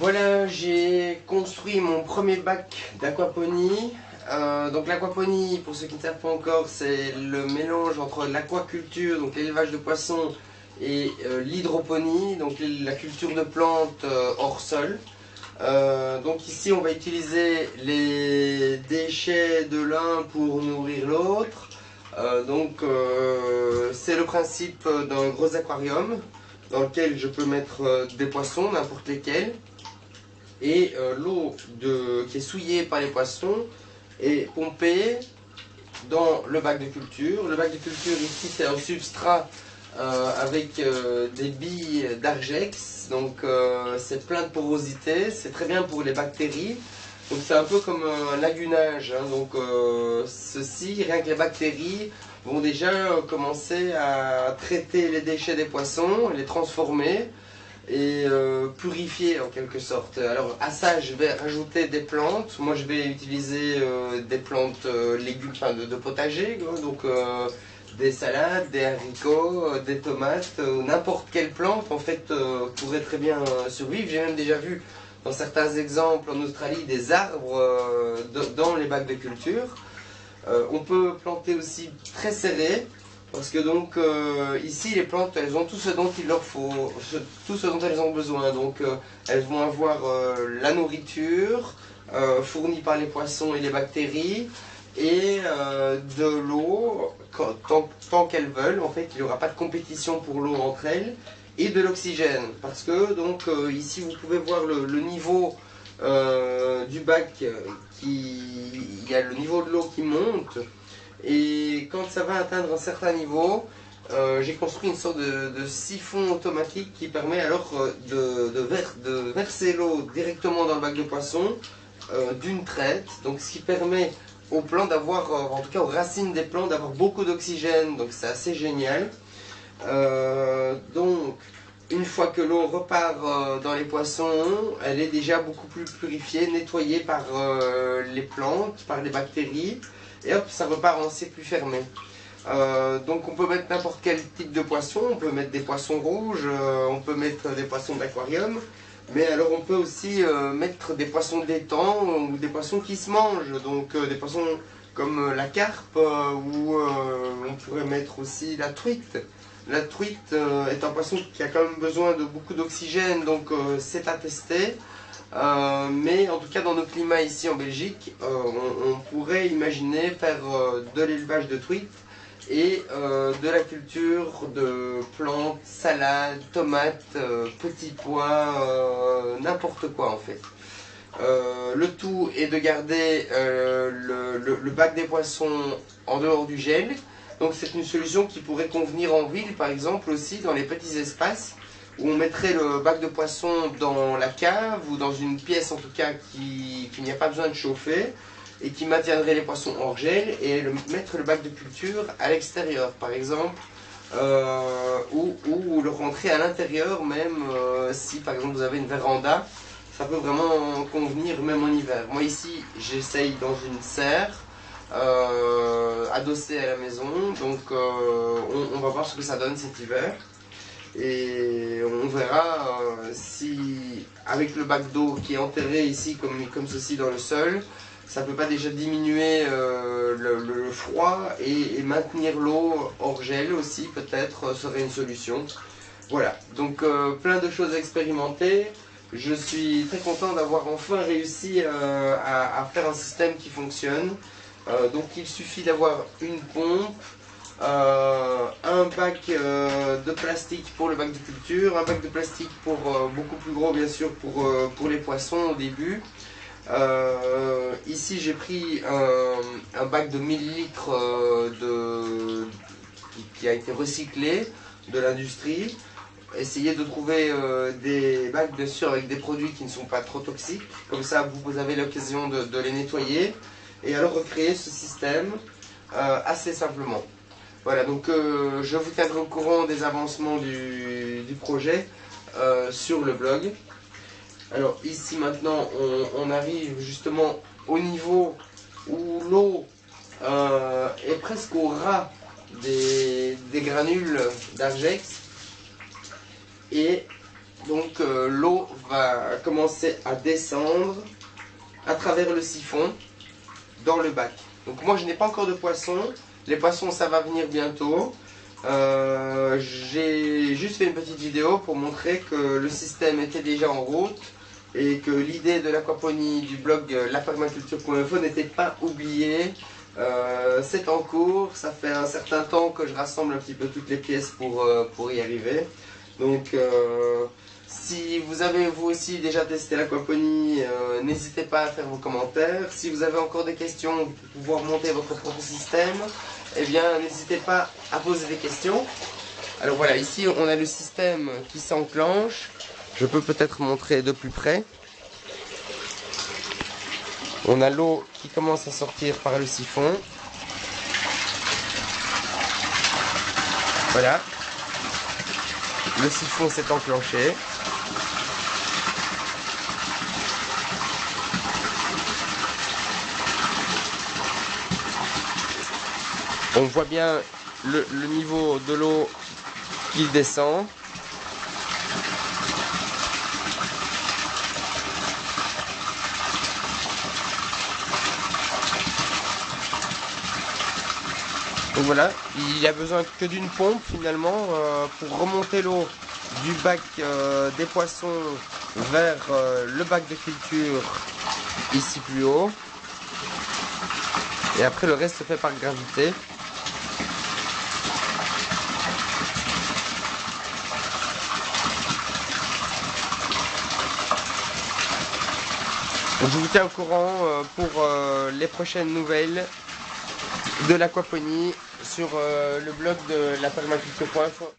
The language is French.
Voilà, j'ai construit mon premier bac d'aquaponie. Donc l'aquaponie, pour ceux qui ne savent pas encore, c'est le mélange entre l'aquaculture, donc l'élevage de poissons, et l'hydroponie, donc la culture de plantes hors sol. Donc ici on va utiliser les déchets de l'un pour nourrir l'autre. C'est le principe d'un gros aquarium dans lequel je peux mettre des poissons, n'importe lesquels. Et l'eau qui est souillée par les poissons est pompée dans le bac de culture. Le bac de culture ici c'est un substrat avec des billes d'Argex, donc c'est plein de porosité, c'est très bien pour les bactéries. Donc c'est un peu comme un lagunage, hein. Donc ceci, rien que les bactéries vont déjà commencer à traiter les déchets des poissons, les transformer et purifier en quelque sorte. Alors à ça je vais rajouter des plantes. Moi je vais utiliser des plantes légumes, enfin de potager, donc des salades, des haricots, des tomates, n'importe quelle plante en fait pourrait très bien survivre. J'ai même déjà vu dans certains exemples en Australie des arbres dans les bacs de culture. On peut planter aussi très serré. Parce que donc ici les plantes elles ont tout ce dont il leur faut, tout ce dont elles ont besoin. Donc elles vont avoir la nourriture fournie par les poissons et les bactéries et de l'eau tant qu'elles veulent. En fait il n'y aura pas de compétition pour l'eau entre elles et de l'oxygène. Parce que donc ici vous pouvez voir le niveau du bac il y a le niveau de l'eau qui monte. Et quand ça va atteindre un certain niveau, j'ai construit une sorte de siphon automatique qui permet alors de verser l'eau directement dans le bac de poisson d'une traite. Donc ce qui permet aux plantes d'avoir, en tout cas aux racines des plantes, d'avoir beaucoup d'oxygène. Donc c'est assez génial. Donc une fois que l'eau repart dans les poissons, elle est déjà beaucoup plus purifiée, nettoyée par les plantes, par les bactéries. Et hop, ça repart en circuit fermé. Donc on peut mettre n'importe quel type de poisson, on peut mettre des poissons rouges, on peut mettre des poissons d'aquarium, mais alors on peut aussi mettre des poissons d'étang ou des poissons qui se mangent, donc des poissons comme la carpe ou on pourrait mettre aussi la truite. La truite est un poisson qui a quand même besoin de beaucoup d'oxygène, donc c'est à tester. Mais en tout cas dans nos climats ici en Belgique, on pourrait imaginer faire de l'élevage de truites et de la culture de plantes, salades, tomates, petits pois, n'importe quoi en fait. Le tout est de garder le bac des poissons en dehors du gel. Donc c'est une solution qui pourrait convenir en ville par exemple aussi dans les petits espaces où on mettrait le bac de poisson dans la cave ou dans une pièce en tout cas qui n'y a pas besoin de chauffer et qui maintiendrait les poissons hors gel et mettre le bac de culture à l'extérieur par exemple ou le rentrer à l'intérieur même si par exemple vous avez une véranda, ça peut vraiment convenir même en hiver. Moi ici j'essaye dans une serre adossée à la maison, donc on va voir ce que ça donne cet hiver. Et on verra si avec le bac d'eau qui est enterré ici comme ceci dans le sol, ça ne peut pas déjà diminuer le froid et maintenir l'eau hors gel aussi peut-être serait une solution. Voilà, donc plein de choses à expérimenter. Je suis très content d'avoir enfin réussi à faire un système qui fonctionne. Donc il suffit d'avoir une pompe, un bac de plastique pour le bac de culture, un bac de plastique pour beaucoup plus gros bien sûr pour les poissons au début. Ici j'ai pris un bac de 1000 litres qui a été recyclé de l'industrie. Essayez de trouver des bacs bien sûr avec des produits qui ne sont pas trop toxiques, comme ça vous avez l'occasion de les nettoyer et alors recréer ce système assez simplement. Voilà, donc je vous tiendrai au courant des avancements du projet sur le blog. Alors ici maintenant on arrive justement au niveau où l'eau est presque au ras des granules d'Argex. Et Donc l'eau va commencer à descendre à travers le siphon dans le bac. Donc moi je n'ai pas encore de poissons, les poissons ça va venir bientôt. J'ai juste fait une petite vidéo pour montrer que le système était déjà en route et que l'idée de l'aquaponie du blog lapermaculture.info n'était pas oubliée. C'est en cours, ça fait un certain temps que je rassemble un petit peu toutes les pièces pour y arriver. Donc si vous avez vous aussi déjà testé l'aquaponie, n'hésitez pas à faire vos commentaires. Si vous avez encore des questions pour pouvoir monter votre propre système, eh bien n'hésitez pas à poser des questions. Alors voilà, ici on a le système qui s'enclenche. Je peux peut-être montrer de plus près. On a l'eau qui commence à sortir par le siphon. Voilà. Le siphon s'est enclenché. On voit bien le niveau de l'eau qui descend. Donc voilà, il n'y a besoin que d'une pompe finalement pour remonter l'eau du bac des poissons vers le bac de culture ici plus haut. Et après le reste se fait par gravité. Donc je vous tiens au courant pour les prochaines nouvelles de l'aquaponie sur le blog de lapermaculture.info.